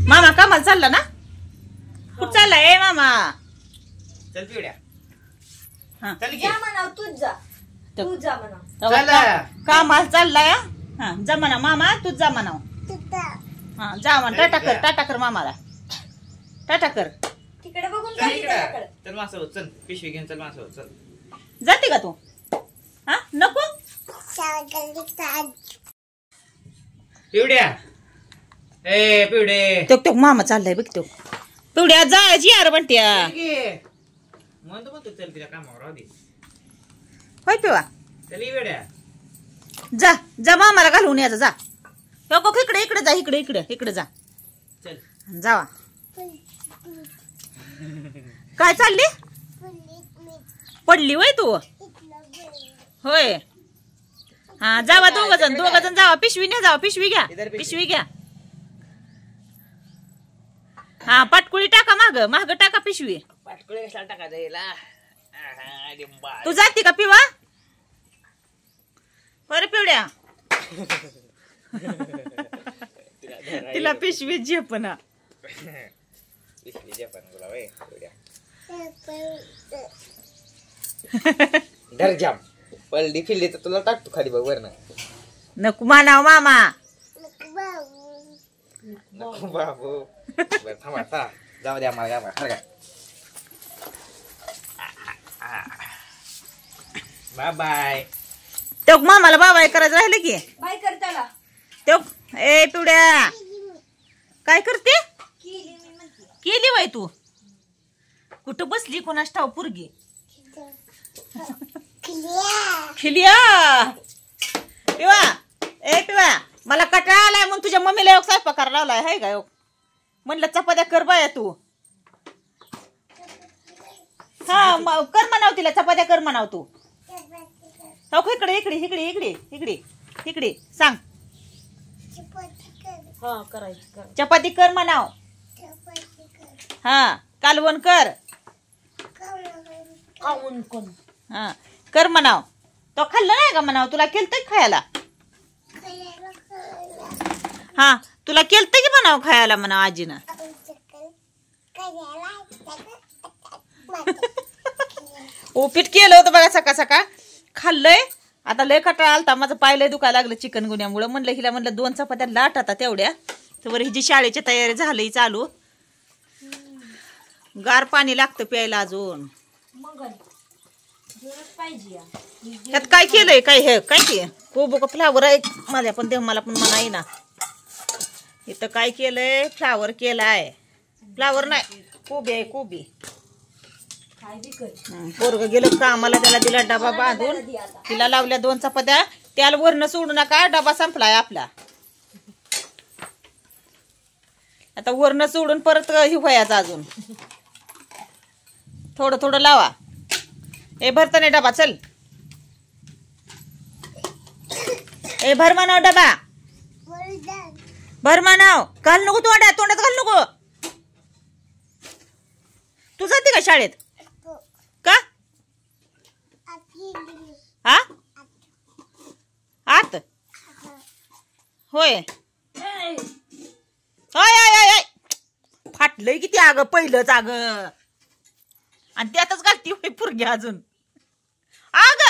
मामा कामाला चालला ना? कुठं चाललाय ए मामा? चल पिवड्या. हा चल की. जा म्हणाव तूच जा. तू जा म्हणाव. चल. कामाला चाललाय. हा जा म्हणा मामा, तूच जा म्हणाव. हा जा म्हणा. टाटा कर मामाला. टाटा कर. तिकडे बघून चल खाली इकडे. त्याच्याकडे. चल माझ्यासोबत चल. पिशवी घेऊन चल माझ्यासोबत चल. जाते का तू? हा नको. पिवड्या. ए पिवडे. तो मामा चाललाय बघ. तो पिवड्या जायची यार म्हणत्या. म्हणतो चल तिला कामावर राहू दे. होय पिवा. चल पिवड्या. जा जा मामाला घालून यायचं जा. इकडे जा. इकडे जा. चल जावा. काय चालली? पडली वय तू? होय. हा जावा दोघ जण जावा. पिशवी नाही जावा. पिशवी घ्या. हा पाटकुळी टाका माग टाका पिशवी. पाटकुळे कशाला टाकायचं याला? तू जाते का पिवा? बरं पिवड्या. तिला पिशवी झेपना. डर जाम पलडी फिरली तर तुला टाकतो खाली बघ वर. नको मानाव मामा. नको बाबू. थांबा जाऊ द्या मला. Bye bye. तो मामाला बाबाय करायचं राहिले की. बाय कर त्याला. तो ए पिवड्या काय करते? केली वय तू? कुठं बसली कोणास ठाव पुरगी? खिलिया. पिवा ए पिवा मला कटाळा आलाय मग तुझ्या मम्मीला योग स्वयंपाक करायला लावलाय हाय का? योग म्हणलं चपात्या कर बाया तू. हा कर म्हणाव तिला. चपात्या कर म्हणाव तू. इकडे सांग. चपाती कर म्हणाव. हा कालवण कर. हा कर म्हणाव. तो खाल्लं नाही का म्हणाव? तुला केलतंय खायला? हा तुला केलतंय की म्हणाव खायला म्हणाव आजीनं. उपीट केलं होतं बघा सकाळ खाल्लंय. आता लय कटाळा आलता. माझं पाय लय दुखायला लागलं चिकन गुन्ह्यामुळं. म्हणलं हिला 2 चपात्या लाट आता तेवढ्या. तर हिची शाळेची तयारी झाली चालू. गार पाणी लागतं प्यायला अजून. त्यात काय केलंय? काय की कोबो फ्लावर आहे माझ्या पण मला पण म्हणाय ना. इथं काय केलंय? फ्लावर केलाय. फ्लावर नाही कोबी. पोरग गेलं कामाला. त्याला दिला डबा बांधून. तिला लावल्या 2 चपात्या. त्याला वरण सोडू नका. डबा संपलाय आपला. आता वरण सोडून परत ही व्हायचा अजून. थोडं लावा. ए भरता नाही डबा. चल ए भर म्हणाव डबा. भर म्हणाव. घाल नको तोंडात घाल नको. तू जाते का शाळेत? का? हा आत होय. फाटलंय किती अगं पहिलंच अगं. आणि त्यातच घालती होय पुरगी अजून. आग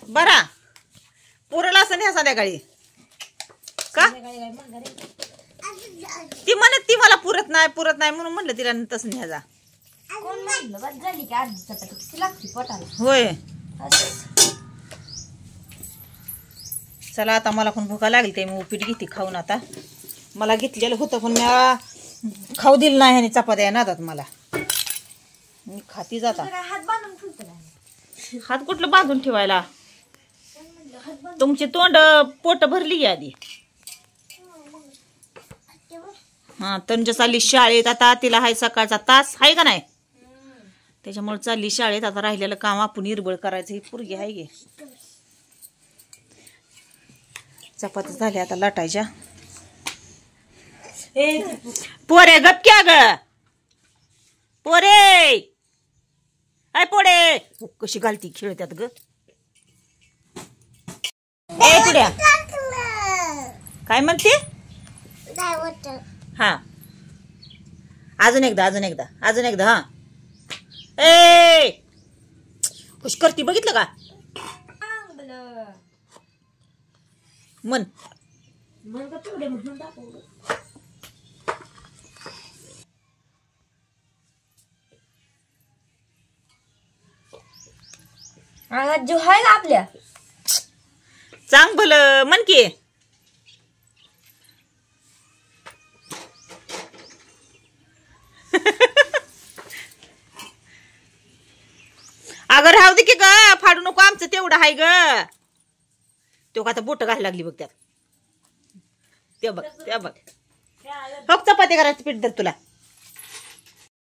बरा पुरला असं ह्या संध्याकाळी का? ती म्हणत ती मला पुरत नाही म्हणून म्हणलं तिला तसं न्याजा. होय चला आता मला पण भुका लागली. ते मी उपीट घेते खाऊन. आता मला घेतलेलं होतं पण मी खाऊ दिलं नाही. आणि चपात्या नादात मला. मी खाती जाता. हात कुठलं बांधून ठेवायला? तुमची तोंड पोट भरली की आधी. हा तंज चालली शाळेत. आता तिला हाय सकाळचा तास हाय का नाही? त्याच्यामुळे चालली शाळेत. आता राहिलेलं काम आपण इरबळ करायचं. ही पोरगी आहे गे. चपाती झाल्या आता लाटायच्या. पोरे गपक्या ग. पोरे आय पोडे कशी घालती खेळत्यात ग. ए पुड्या काय म्हणते हा अजून एकदा हा ए खुश करती बघितलं का मन अंगात जीव आहे का आपल्या चांग भलं मन की अगं राहू दे की ग फाडू नको आमचं तेवढं आहे ग तो का आता बोट घालायला लागली बघ त्यात ते बघ हो चपाती करायचं पीठ दर तुला